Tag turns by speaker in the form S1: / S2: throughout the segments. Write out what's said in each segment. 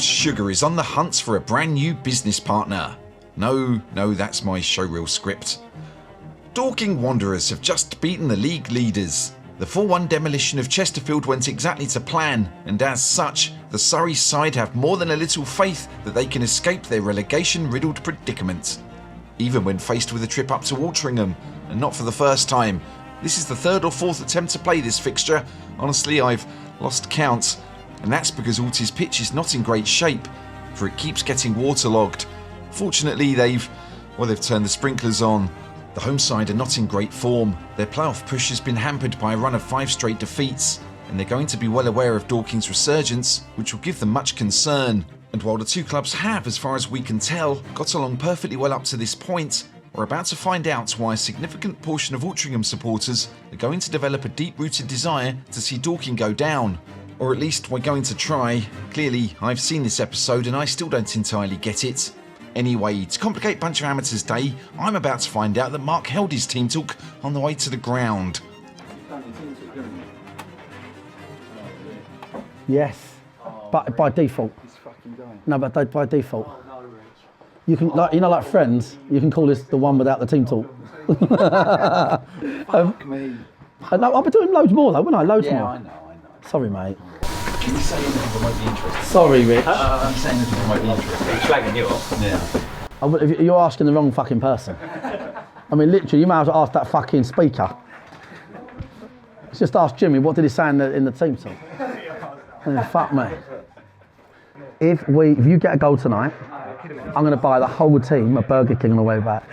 S1: Chesterfield Sugar is on the hunt for a brand new business partner. No, that's my showreel script. Dorking Wanderers have just beaten the league leaders. The 4-1 demolition of Chesterfield went exactly to plan, and as such, the Surrey side have more than a little faith that they can escape their relegation-riddled predicament. Even when faced with a trip up to Altrincham, and not for the first time. This is the third or fourth attempt to play this fixture. Honestly, I've lost count. And that's because Alty's pitch is not in great shape, for it keeps getting waterlogged. Fortunately, they've turned the sprinklers on. The home side are not in great form. Their playoff push has been hampered by a run of 5 straight defeats, and they're going to be well aware of Dorking's resurgence, which will give them much concern. And while the two clubs have, as far as we can tell, got along perfectly well up to this point, we're about to find out why a significant portion of Altrincham supporters are going to develop a deep-rooted desire to see Dorking go down. Or at least we're going to try. Clearly, I've seen this episode and I still don't entirely get it. Anyway, to complicate Bunch of Amateurs Day, I'm about to find out that Mark held his team talk on the way to the ground.
S2: Yes, but by default. No, but by default. You can, like Friends, you can call this the one without the team talk.
S3: Fuck me.
S2: No, I'll be doing loads more though, won't I? Loads more.
S3: Yeah, I know.
S2: Sorry, mate.
S1: Can you say anything remotely interesting?
S2: Sorry, Rich.
S1: Can you say anything remotely interesting?
S3: He's slagging you off.
S1: Yeah.
S2: You're asking the wrong fucking person. I mean, literally, you might have to ask that fucking speaker. Just ask Jimmy, what did he say in the team talk? Fuck me. If you get a goal tonight, I'm going to buy the whole team a Burger King on the way back.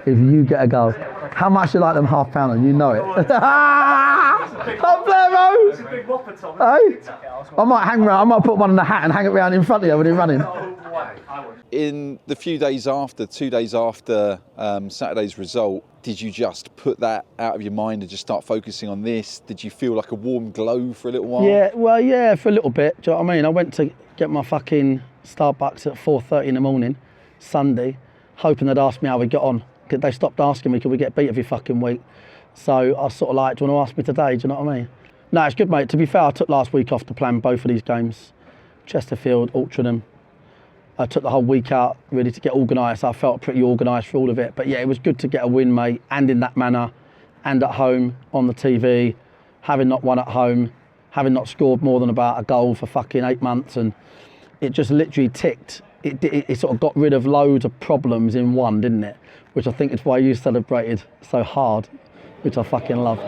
S2: If you get a goal. How much do you like them £half-pounder? You know it. Top Blairo! It's a big whopper, Tom. Hey? I might hang around, I might put one in the hat and hang it around in front of you when you're running.
S4: In the 2 days after Saturday's result, did you just put that out of your mind and just start focusing on this? Did you feel like a warm glow for a little while?
S2: Yeah, for a little bit. Do you know what I mean? I went to get my fucking Starbucks at 4:30 in the morning, Sunday, hoping they'd ask me how we got on. They stopped asking me, could we get beat every fucking week? So I was sort of like, do you want to ask me today? Do you know what I mean? No, it's good, mate. To be fair, I took last week off to plan both of these games. Chesterfield, Altrincham. I took the whole week out really to get organised. I felt pretty organised for all of it. But yeah, it was good to get a win, mate, and in that manner, and at home, on the TV, having not won at home, having not scored more than about a goal for fucking 8 months, and it just literally ticked. It sort of got rid of loads of problems in one, didn't it? Which I think is why you celebrated so hard, which I fucking loved.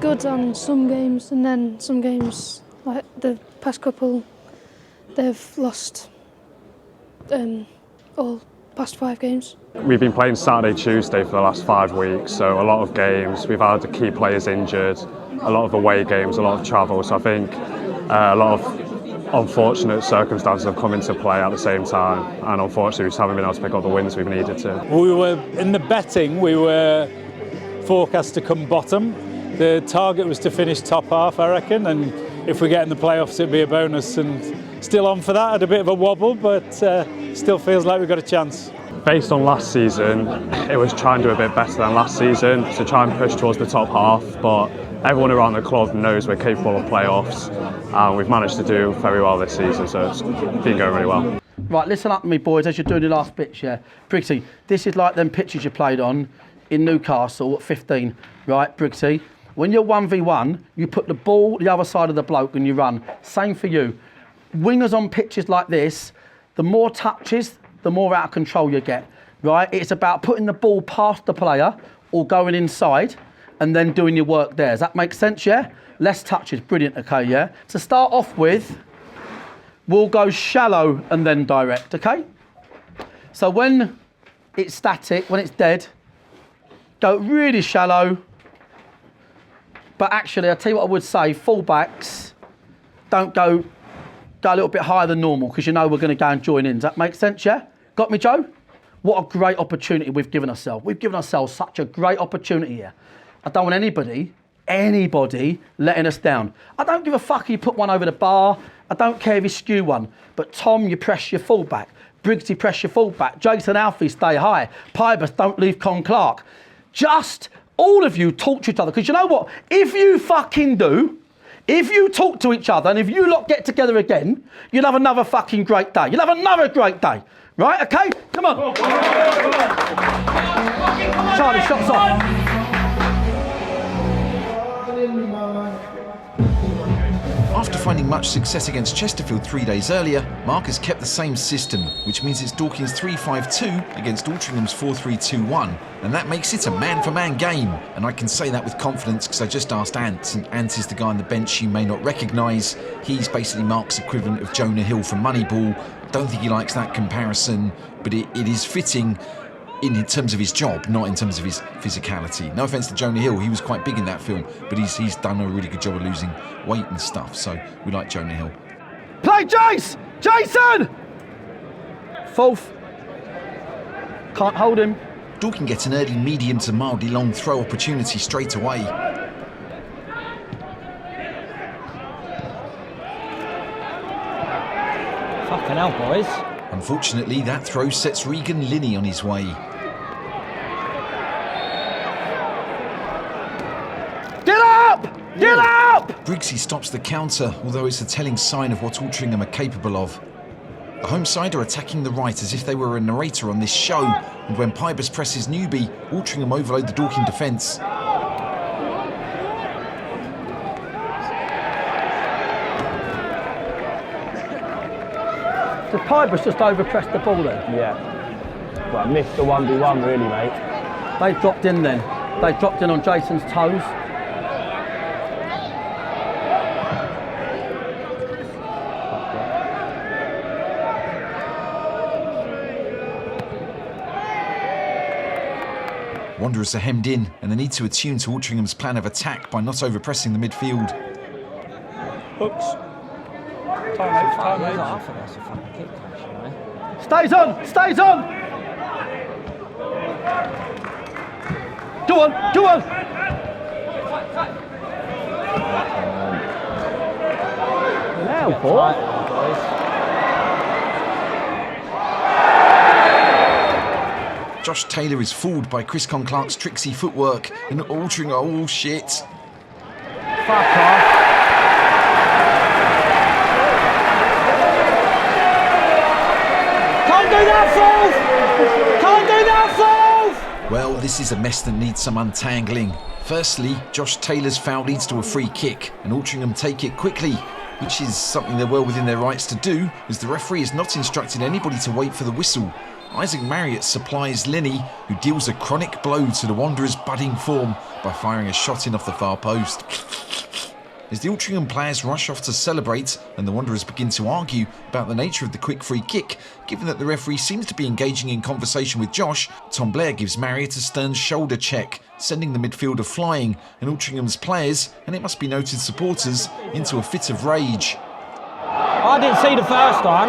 S5: Good on some games, and then some games, like the past couple, they've lost all past 5 games.
S6: We've been playing Saturday, Tuesday for the last 5 weeks, so a lot of games. We've had the key players injured, a lot of away games, a lot of travel. So I think a lot of unfortunate circumstances have come into play at the same time, and unfortunately we just haven't been able to pick up the wins we've needed to.
S7: We were in the betting. We were forecast to come bottom. The target was to finish top half, I reckon, and if we get in the playoffs, it'd be a bonus. And still on for that. Had a bit of a wobble, but still feels like we've got a chance.
S6: Based on last season, it was trying to do a bit better than last season to try and push towards the top half, but everyone around the club knows we're capable of playoffs, and we've managed to do very well this season, so it's been going really well.
S2: Right, listen up to me, boys, as you're doing the last pitch, yeah. Briggsy, this is like them pitches you played on in Newcastle at 15, right, Briggsy? When you're 1v1, you put the ball the other side of the bloke and you run. Same for you. Wingers on pitches like this, the more touches, the more out of control you get, right? It's about putting the ball past the player or going inside and then doing your work there. Does that make sense, yeah? Less touches, brilliant, okay, yeah? To start off with, we'll go shallow and then direct, okay? So when it's static, when it's dead, go really shallow. But actually, I'll tell you what I would say, fullbacks, don't go a little bit higher than normal because you know we're going to go and join in. Does that make sense, yeah? Got me, Joe? What a great opportunity we've given ourselves. We've given ourselves such a great opportunity here. I don't want anybody letting us down. I don't give a fuck if you put one over the bar. I don't care if you skew one. But Tom, you press your fullback. Briggsy, press your fullback. Jason, Alty, stay high. Pybus, don't leave Con Clark. Just all of you talk to each other. Because you know what? If you fucking do, if you talk to each other and if you lot get together again, you'll have another fucking great day. You'll have another great day. Right, okay? Come on. Charlie, shots off.
S1: After finding much success against Chesterfield 3 days earlier, Mark has kept the same system, which means it's Dorking's 3-5-2 against Altringham's 4-3-2-1, and that makes it a man-for-man game. And I can say that with confidence because I just asked Ant, and Ant is the guy on the bench you may not recognise. He's basically Mark's equivalent of Jonah Hill from Moneyball. Don't think he likes that comparison, but it is fitting in terms of his job, not in terms of his physicality. No offence to Jonah Hill, he was quite big in that film, but he's done a really good job of losing weight and stuff, so we like Jonah Hill.
S2: Play Jace! Jason! Fourth. Can't hold him.
S1: Dorking gets an early medium to mildly long throw opportunity straight away.
S3: Fucking hell, boys.
S1: Unfortunately, that throw sets Regan Linney on his way.
S2: Get up! Get up!
S1: Briggsy stops the counter, although it's a telling sign of what Altrincham are capable of. The home side are attacking the right as if they were a narrator on this show, and when Pybus presses newbie, Altrincham overload the Dorking defence.
S2: So Pybus just overpressed the ball then?
S3: Yeah. Well, I missed the 1v1 really, mate.
S2: They dropped in then. They dropped in on Jason's toes.
S1: Wanderers are hemmed in, and they need to attune to Altringham's plan of attack by not overpressing the midfield.
S7: Hooks. Time
S3: I think that's a fucking kick clash, you know.
S2: Stays on! Stays on! Go on! Go on!
S3: Now, boy.
S1: Josh Taylor is fooled by Chris Clark's tricksy footwork, and Altrincham, oh shit.
S3: Fuck off. Can't do that, Falls! Can't do that, Falls!
S1: Well, this is a mess that needs some untangling. Firstly, Josh Taylor's foul leads to a free kick, and Altrincham take it quickly, which is something they're well within their rights to do, as the referee has not instructed anybody to wait for the whistle. Isaac Marriott supplies Linney, who deals a chronic blow to the Wanderers' budding form by firing a shot in off the far post. As the Altrincham players rush off to celebrate and the Wanderers begin to argue about the nature of the quick free kick, given that the referee seems to be engaging in conversation with Josh, Tom Blair gives Marriott a stern shoulder check, sending the midfielder flying and Altringham's players, and it must be noted supporters, into a fit of rage.
S3: I didn't see the first one.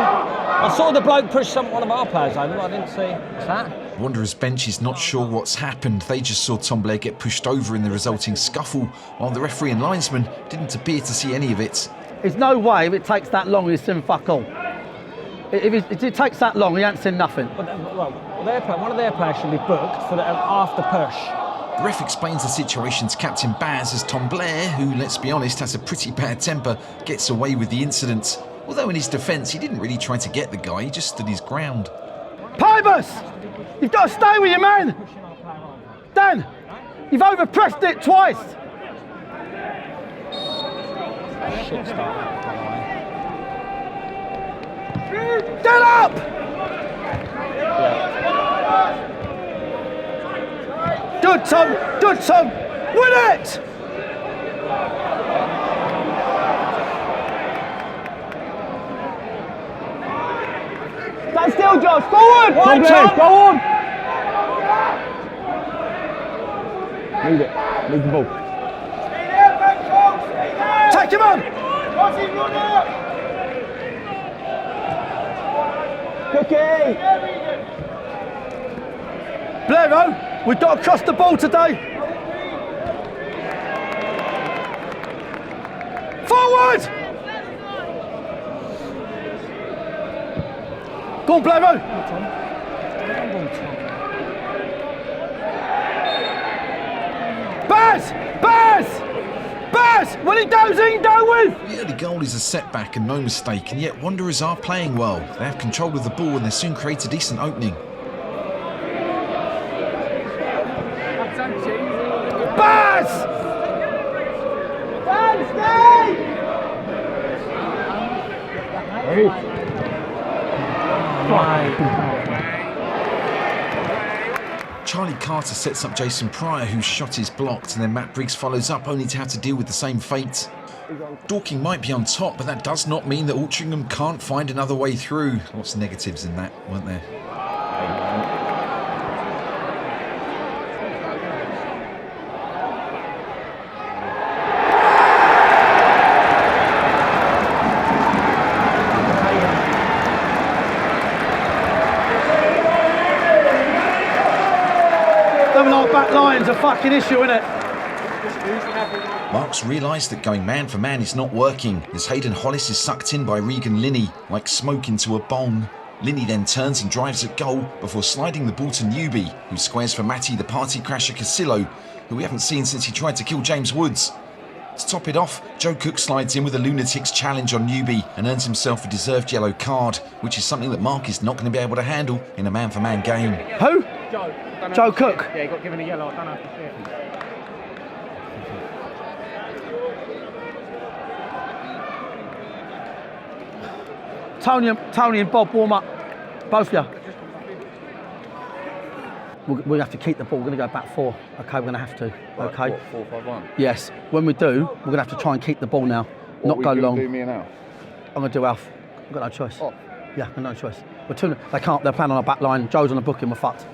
S3: I saw the bloke push one of our players over, but I didn't see. What's that?
S1: Wanderers bench is not sure what's happened. They just saw Tom Blair get pushed over in the resulting scuffle, while the referee and linesman didn't appear to see any of it.
S2: There's no way if it takes that long he's seen fuck all. If it takes that long, he ain't seen nothing.
S3: But, well, one of their players should be booked for the after push.
S1: The ref explains the situation to Captain Baz as Tom Blair, who, let's be honest, has a pretty bad temper, gets away with the incident. Although in his defence, he didn't really try to get the guy, he just stood his ground.
S2: Pybus! You've got to stay with your man! Dan! You've overpressed it twice!
S3: Shit start, by the way.
S2: Get up! Good Tom! Good Tom! Win it!
S3: Stand still, Josh. Forward! One, go on! Leave it. Leave the ball.
S2: Take him on!
S3: Cookie!
S2: Blairo, we've got to cross the ball today. Forward! Go on, Blairu! Baz! Baz! Baz! When he goes in, go with!
S1: The early goal is a setback and no mistake, and yet Wanderers are playing well. They have control of the ball and they soon create a decent opening.
S2: Baz! Baz, stay!
S1: Charlie Carter sets up Jason Pryor, whose shot is blocked, and then Matt Briggs follows up, only to have to deal with the same fate. Dorking might be on top, but that does not mean that Altrincham can't find another way through. Lots of negatives in that, weren't there?
S2: Our back line's a fucking issue, isn't it?
S1: Marks realised that going man for man is not working, as Hayden Hollis is sucked in by Regan Linney, like smoke into a bong. Linney then turns and drives at goal before sliding the ball to Newby, who squares for Matty the party crasher Casillo, who we haven't seen since he tried to kill James Woods. To top it off, Joe Cook slides in with a lunatic's challenge on Newby and earns himself a deserved yellow card, which is something that Mark is not going to be able to handle in a man-for-man game.
S2: Who? Joe Cook.
S8: Yeah, he got given a yellow. I don't know if you see it.
S2: Tony and Bob warm up. Both of you. We have to keep the ball. We're going to go back 4. Okay, we're going to have to. Okay.
S4: What, 4-5-1?
S2: Yes. When we do, we're going to have to try and keep the ball now. Not go long.
S4: Do me and Alf?
S2: I'm going to do Alf. I've got no choice.
S4: Oh.
S2: Yeah, I've got no choice. They can't. They're playing on our back line. Joe's on the booking. We're fucked.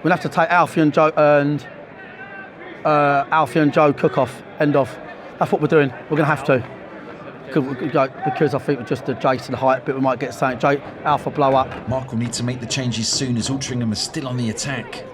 S2: We'll have to take Alfie and Joe Cook off. End of. That's what we're doing. We're going to have to. Because I think just the Jason height bit, we might get something. Alpha blow up.
S1: Mark will need to make the changes soon, as Altrincham is still on the attack.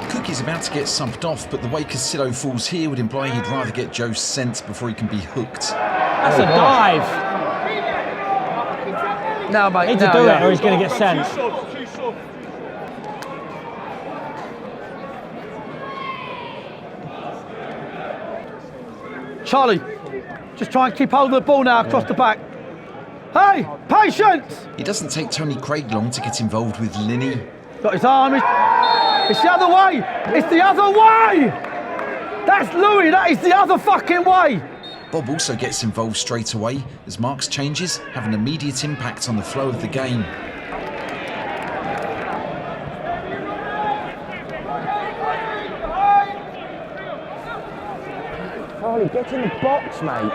S1: Cook is about to get sumped off, but the way Casillo falls here would imply he'd rather get Joe sent before he can be hooked.
S3: That's a dive.
S2: No, mate.
S3: Need to do it, or he's going to get sent.
S2: Charlie, just try and keep hold of the ball now across the back. Hey, patience!
S1: It doesn't take Tony Craig long to get involved with Linney.
S2: Got his arm. It's the other way. It's the other way. That's Louis. That is the other fucking way.
S1: Bob also gets involved straight away, as Mark's changes have an immediate impact on the flow of the game.
S3: Charlie, get in the box, mate.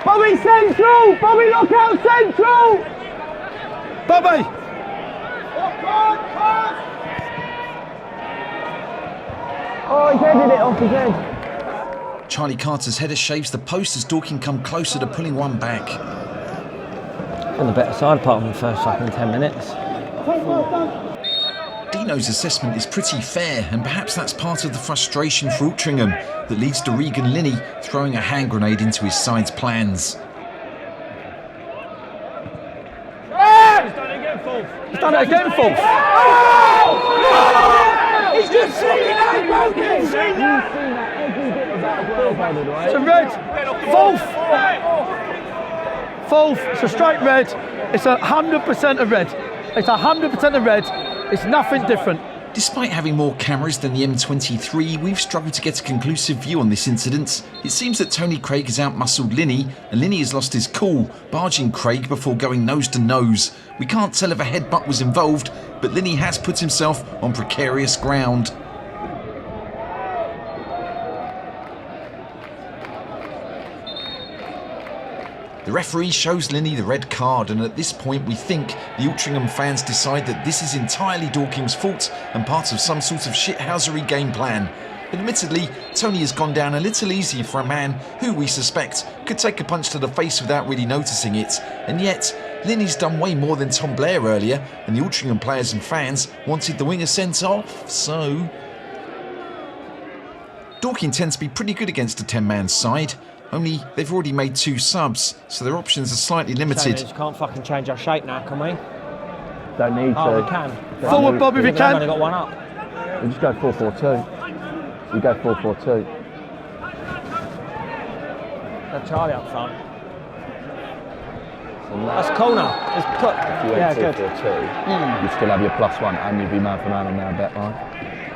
S2: Bobby central! Bobby look out central! Bobby!
S3: Oh, he's headed it off his head.
S1: Charlie Carter's header shaves the post as Dorking come closer to pulling one back.
S3: On the better side, apart from the first fucking 10 minutes.
S1: Dino's assessment is pretty fair, and perhaps that's part of the frustration for Altrincham that leads to Regan Linney throwing a hand grenade into his side's plans.
S2: He's done it again, Fulf.
S3: He's just seen it, broken.
S2: It's a red. Fulf. It's a straight red. It's 100% a red. It's 100% a red. It's nothing different.
S1: Despite having more cameras than the M23, we've struggled to get a conclusive view on this incident. It seems that Tony Craig has outmuscled Linney, and Linney has lost his cool, barging Craig before going nose to nose. We can't tell if a headbutt was involved, but Linney has put himself on precarious ground. The referee shows Linney the red card, and at this point we think the Altrincham fans decide that this is entirely Dorking's fault and part of some sort of shithousery game plan. Admittedly, Tony has gone down a little easy for a man who we suspect could take a punch to the face without really noticing it, and yet Linney's done way more than Tom Blair earlier, and the Altrincham players and fans wanted the winger sent off, so... Dorking tends to be pretty good against a 10-man side, only they've already made 2 subs, so their options are slightly limited.
S3: We can't fucking change our shape now, can we?
S9: Don't need to.
S3: Oh, we can.
S2: Forward, Bob, if you
S3: We've
S2: can.
S3: only got one up.
S9: We just go 4-4-2. You go 4-4-2.
S3: Got Charlie up front. That's a corner. It's cut.
S9: If you went 4-4-2, you'd still have your +1 and you'd be man for man on their bet line.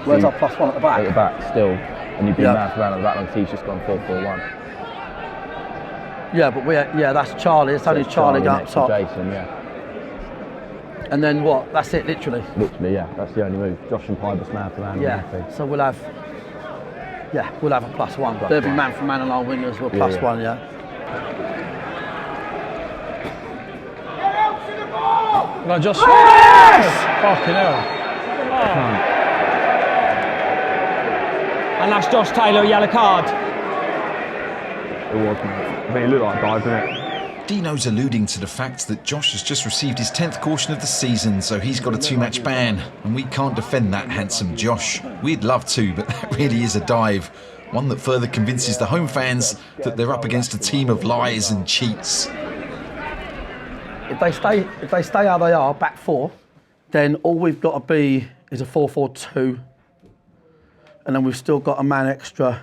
S2: Where's our +1 at the back?
S9: At the back, still. And you'd be man for man on the back line, so he's just gone 4-4-1.
S2: Yeah, but that's Charlie. It's only Charlie up
S9: next to
S2: top.
S9: Jason, yeah.
S2: And then what? That's it, literally.
S9: Literally, yeah. That's the only move. Josh and Pybus man for man.
S2: Yeah. So we'll have a +1. They'll be man for man on our wingers. We're +1, yeah.
S7: Well, Josh. Yes! Fucking hell.
S3: And that's Josh Taylor, yellow card.
S6: It was, mate. I mean, it looked like dive, didn't it?
S1: Dino's alluding to the fact that Josh has just received his 10th caution of the season, so he's got a 2-match ban, and we can't defend that handsome Josh. We'd love to, but that really is a dive. One that further convinces the home fans that they're up against a team of lies and cheats.
S2: If they stay how they are, back 4, then all we've got to be is a 4-4-2, and then we've still got a man extra.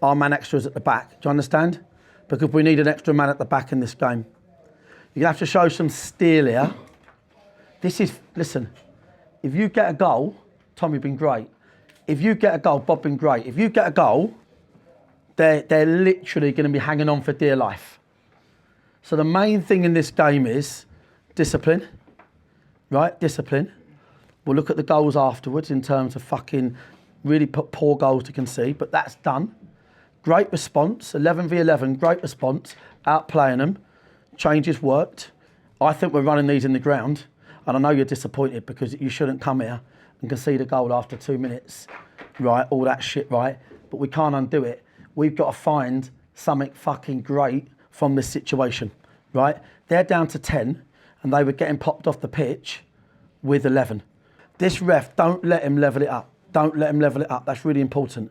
S2: Our man extra is at the back. Do you understand? Because we need an extra man at the back in this game. You're going to have to show some steel here. Listen, if you get a goal, Tommy been great. If you get a goal, Bob been great. If you get a goal, they're literally going to be hanging on for dear life. So the main thing in this game is discipline, right? Discipline. We'll look at the goals afterwards in terms of fucking really poor goals to concede, but that's done. Great response, 11v11, great response, outplaying them, changes worked. I think we're running these in the ground, and I know you're disappointed because you shouldn't come here and concede a goal after 2 minutes, right, all that shit, right, but we can't undo it. We've got to find something fucking great from this situation, right? They're down to 10, and they were getting popped off the pitch with 11. This ref, don't let him level it up. Don't let him level it up, that's really important,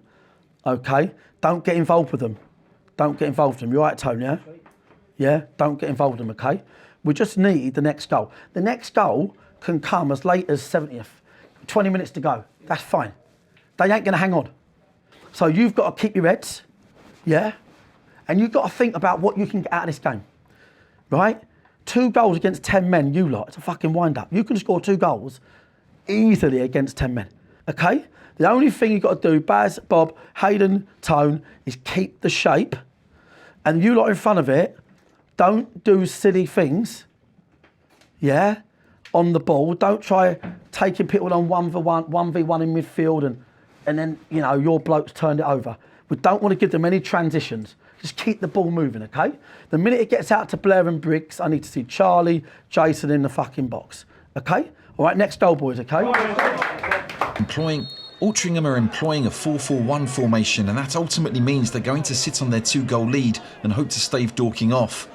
S2: okay? Don't get involved with them. Don't get involved with them. You're right, Tony, yeah? Yeah, don't get involved with them, okay? We just need the next goal. The next goal can come as late as 70th. 20 minutes to go, that's fine. They ain't gonna hang on. So you've got to keep your heads, yeah? And you've got to think about what you can get out of this game, right? 2 goals against 10 men, you lot, it's a fucking wind-up. You can score 2 goals easily against 10 men, okay? The only thing you've got to do, Baz, Bob, Hayden, Tone, is keep the shape, and you lot in front of it, don't do silly things, yeah, on the ball. Don't try taking people on 1v1 in midfield and then, you know, your blokes turned it over. We don't want to give them any transitions. Just keep the ball moving, okay? The minute it gets out to Blair and Briggs, I need to see Charlie, Jason in the fucking box, okay? All right, next goal, boys, okay?
S1: Altrincham are employing a 4-4-1 formation, and that ultimately means they're going to sit on their 2-goal lead and hope to stave Dorking off.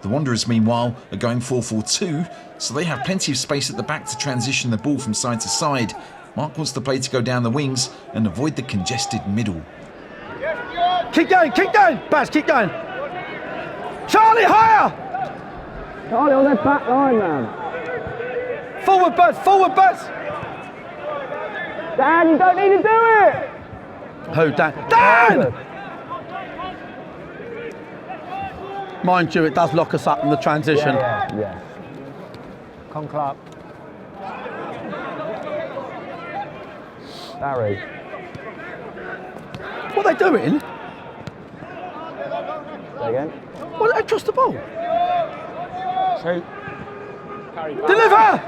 S1: The Wanderers, meanwhile, are going 4-4-2, so they have plenty of space at the back to transition the ball from side to side. Mark wants the play to go down the wings and avoid the congested middle.
S2: Keep going, Baz, keep going. Charlie, higher!
S9: Charlie on their back line, man.
S2: Forward, Baz.
S9: Dan, you don't need to do it!
S2: Who, Dan? Dan! Mind you, it does lock us up in the transition.
S9: Yeah.
S3: Con Clark.
S9: Barry.
S2: What are they doing?
S9: Say again?
S2: Why did they trust the ball?
S3: Shoot.
S2: Deliver!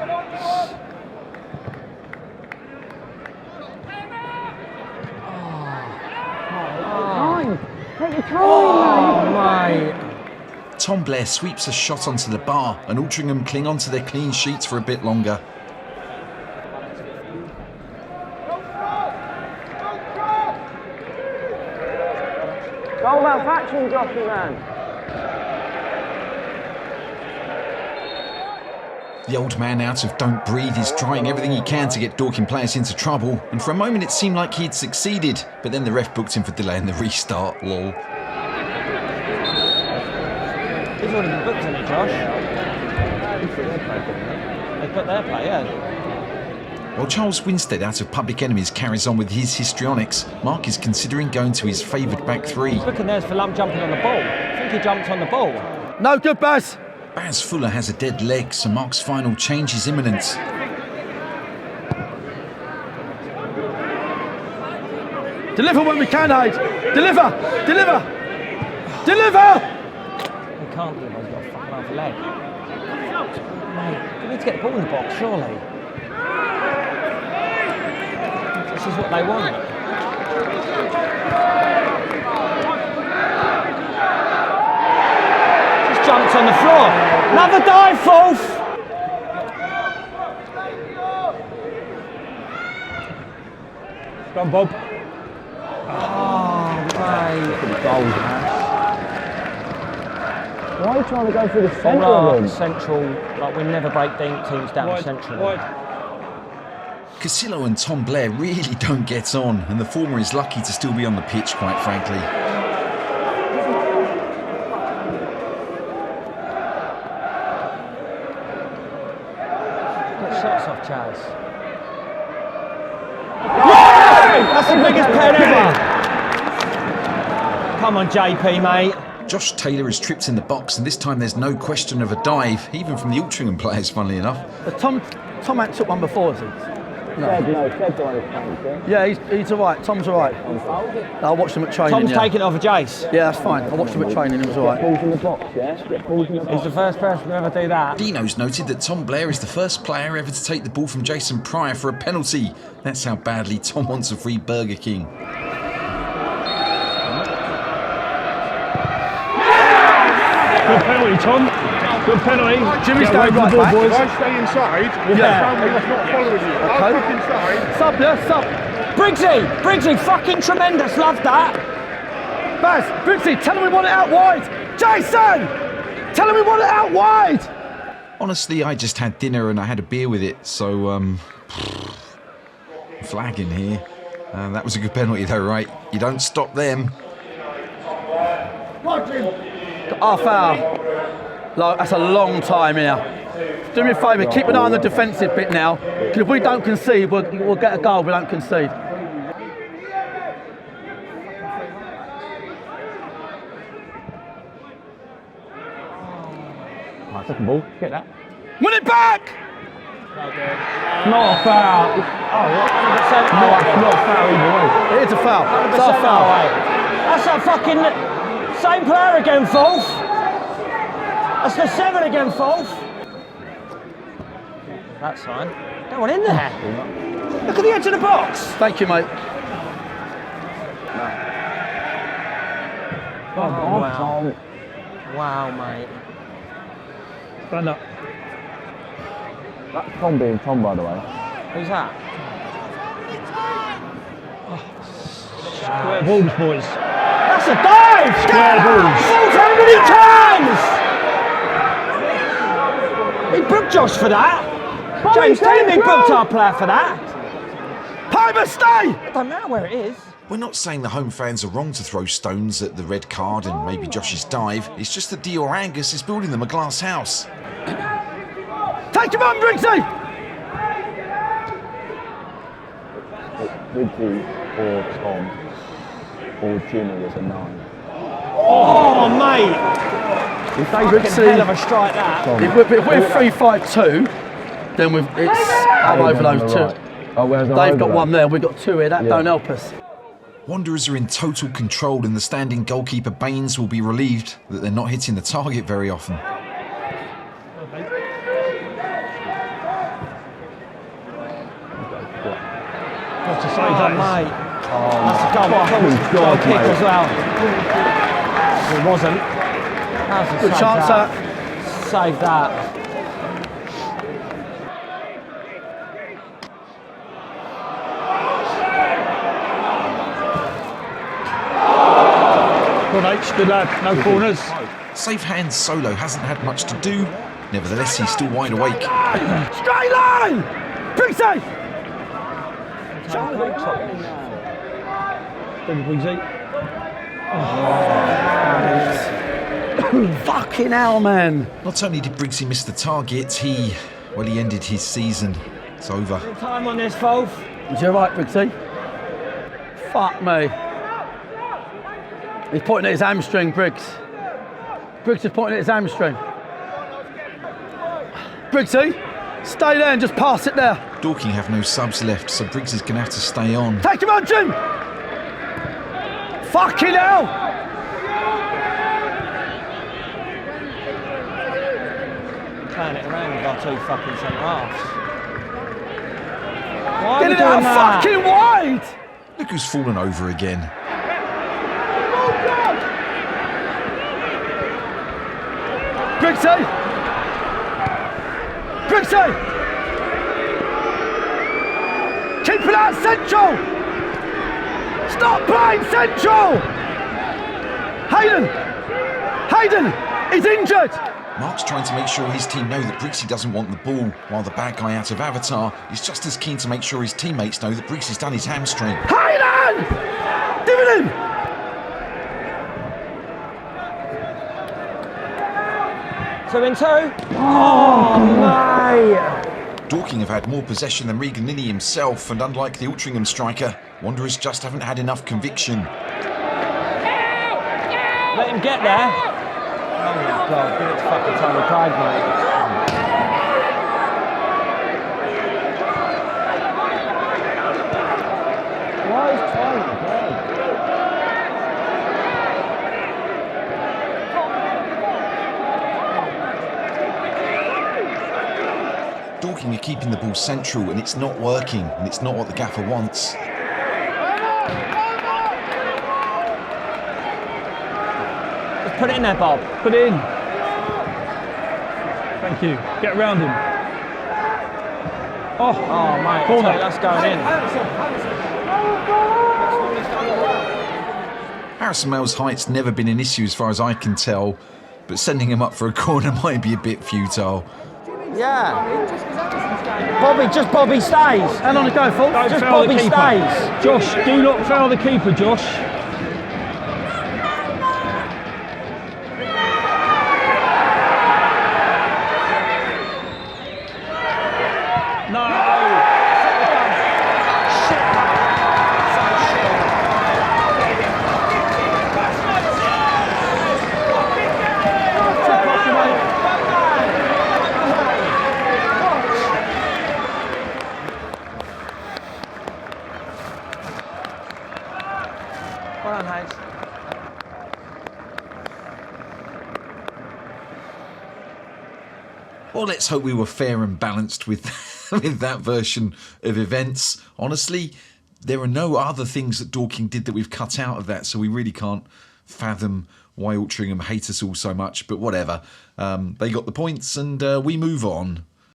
S9: Take your time,
S3: Oh, mate.
S1: Tom Blair sweeps a shot onto the bar and Altrincham cling onto their clean sheets for a bit longer.
S3: Goal malfaction, Joshie, man.
S1: The old man out of Don't Breathe is trying everything he can to get Dorking players into trouble, and for a moment it seemed like he'd succeeded, but then the ref booked him for delaying the restart, lol.
S3: He's already been booked, hasn't he, Josh? They put their play, yeah.
S1: While Charles Winstead out of Public Enemies carries on with his histrionics, Mark is considering going to his favoured back three.
S3: He's looking there's for Lump jumping on the ball. I think he jumped on the ball.
S2: No good, Baz.
S1: Baz Fuller has a dead leg, so Mark's final change is imminent.
S2: Deliver when we can, Aid. Deliver! Deliver! Deliver!
S3: He can't do it, he's got a fucking half a leg. Mate, you need to get the ball in the box, surely. This is what they want. Just jumped on the floor. Another dive, Fulf!
S7: Go on, Bob.
S3: Oh, mate.
S9: Why are you trying to go through the centre
S3: All
S9: of
S3: our
S9: them?
S3: central, like we never break teams down centrally.
S1: Casillo and Tom Blair really don't get on, and the former is lucky to still be on the pitch, quite frankly.
S3: Get shots off, Chaz. That's the biggest pen ever! Come on, JP, mate.
S1: Josh Taylor is tripped in the box, and this time there's no question of a dive, even from the Altrincham players, funnily enough.
S2: But Tom ain't took one before, has he? No.
S9: Said one of the
S2: Yeah, he's all right. Tom's all right. I watched him at training.
S3: Tom's taking it off of Jace.
S2: Yeah, that's fine. I watched him at training. He was all right.
S9: balls in the box, yeah? Get balls in the box.
S3: He's the first person to ever do that.
S1: Dino's noted that Tom Blair is the first player ever to take the ball from Jason Pryor for a penalty. That's how badly Tom wants a free Burger King.
S7: Good penalty, Tom. Good penalty.
S2: Jimmy's going right back.
S7: Boys.
S8: If I stay inside, someone's not following you. I'll look inside.
S2: Sub, yeah, sub.
S3: Briggsy, fucking tremendous, love that.
S2: Baz, Briggsy, tell him we want it out wide. Jason, tell him we want it out wide.
S1: Honestly, I just had dinner and I had a beer with it, so flagging here. That was a good penalty though, right? You don't stop them.
S2: Half hour. Like, that's a long time here. Do me a favour, keep an eye on the defensive bit now. Because if we don't concede, we'll get a goal. We don't concede.
S9: Right, second ball. Get that.
S2: Win it back!
S9: Not a foul. No, it's not a foul either way.
S2: It is a foul. It's a foul.
S3: That's a fucking same player again, Fulf. That's the 7 again, Fulf. That's fine. No one in there. Look at the edge of the box.
S2: Thank you, mate.
S3: Oh, wow. Wow, mate.
S7: Stand up.
S9: That's Tom being Tom, by the way.
S3: Who's that?
S7: Square balls, boys.
S3: That's a dive!
S7: Square balls.
S3: Fulf, how many times? He booked Josh for that. James Taylor booked our player for that.
S2: Piper, stay!
S3: It don't matter where it is.
S1: We're not saying the home fans are wrong to throw stones at the red card and maybe Josh's dive. It's just that Dior Angus is building them a glass house.
S2: Take him on, Briggsy!
S9: Ridley or Tom or Jimmy is a 9.
S3: Oh, mate.
S2: If
S3: Fucking hell of a strike that.
S2: If we're 3-5-2, then it's over those two.
S9: Oh, where's the
S2: They've got one there, we've got 2 here. That don't help us.
S1: Wanderers are in total control and the standing goalkeeper Baines will be relieved that they're not hitting the target very often.
S7: What's to say,
S3: Mate. That's a goal kick as well. It wasn't.
S2: Good chance that.
S3: Save that.
S8: Good H, good lad, no corners.
S1: Safe hands Solo hasn't had much to do. Nevertheless, he's still wide awake.
S2: Straight line! Briggsy! Fucking hell, man.
S1: Not only did Briggsy miss the target, he ended his season. It's over.
S3: Time on this, Wolf.
S2: Is you alright, Briggsy? Fuck me. He's pointing at his hamstring, Briggs. Briggs is pointing at his hamstring. Briggsy, stay there and just pass it there.
S1: Dorking have no subs left, so Briggs is going to have to stay on.
S2: Take him on, Jim! Fucking hell!
S3: Turn it around with our 2 fucking centre-halves. Why
S2: Get
S3: are we
S2: it
S3: doing
S2: out
S3: that?
S2: fucking wide!
S1: Look who's fallen over again.
S2: Briggsy! Briggsy! Keep it out central! Stop playing central! Hayden! He's injured!
S1: Mark's trying to make sure his team know that Briggsy doesn't want the ball, while the bad guy out of Avatar is just as keen to make sure his teammates know that Briggsy's done his hamstring.
S2: Hayden! Give it him!
S3: Two in two. Oh, mate.
S1: Dorking have had more possession than Regan Linney himself, and unlike the Altrincham striker, Wanderers just haven't had enough conviction.
S3: Let him get there. Oh my God, give it to fucking Tony Craig, mate. Why is Tony Craig?
S1: Dorking are keeping the ball central, and it's not working, and it's not what the gaffer wants.
S3: Just put it in there, Bob.
S8: Put it in. Thank you. Get around him. Oh,
S3: mate,
S8: corner.
S3: that's going in.
S1: Harrison Mell's height's never been an issue as far as I can tell, but sending him up for a corner might be a bit futile.
S3: Yeah. Bobby stays.
S2: How long to go, Fulton?
S8: Don't
S3: Just
S8: foul the
S3: Bobby
S8: keeper.
S3: stays.
S8: Josh, do not foul the keeper, Josh.
S3: Well done, Hayes.
S1: Well, let's hope we were fair and balanced with, with that version of events. Honestly, there are no other things that Dorking did that we've cut out of that, so we really can't fathom why Altrincham hate us all so much, but whatever. They got the points and we move on.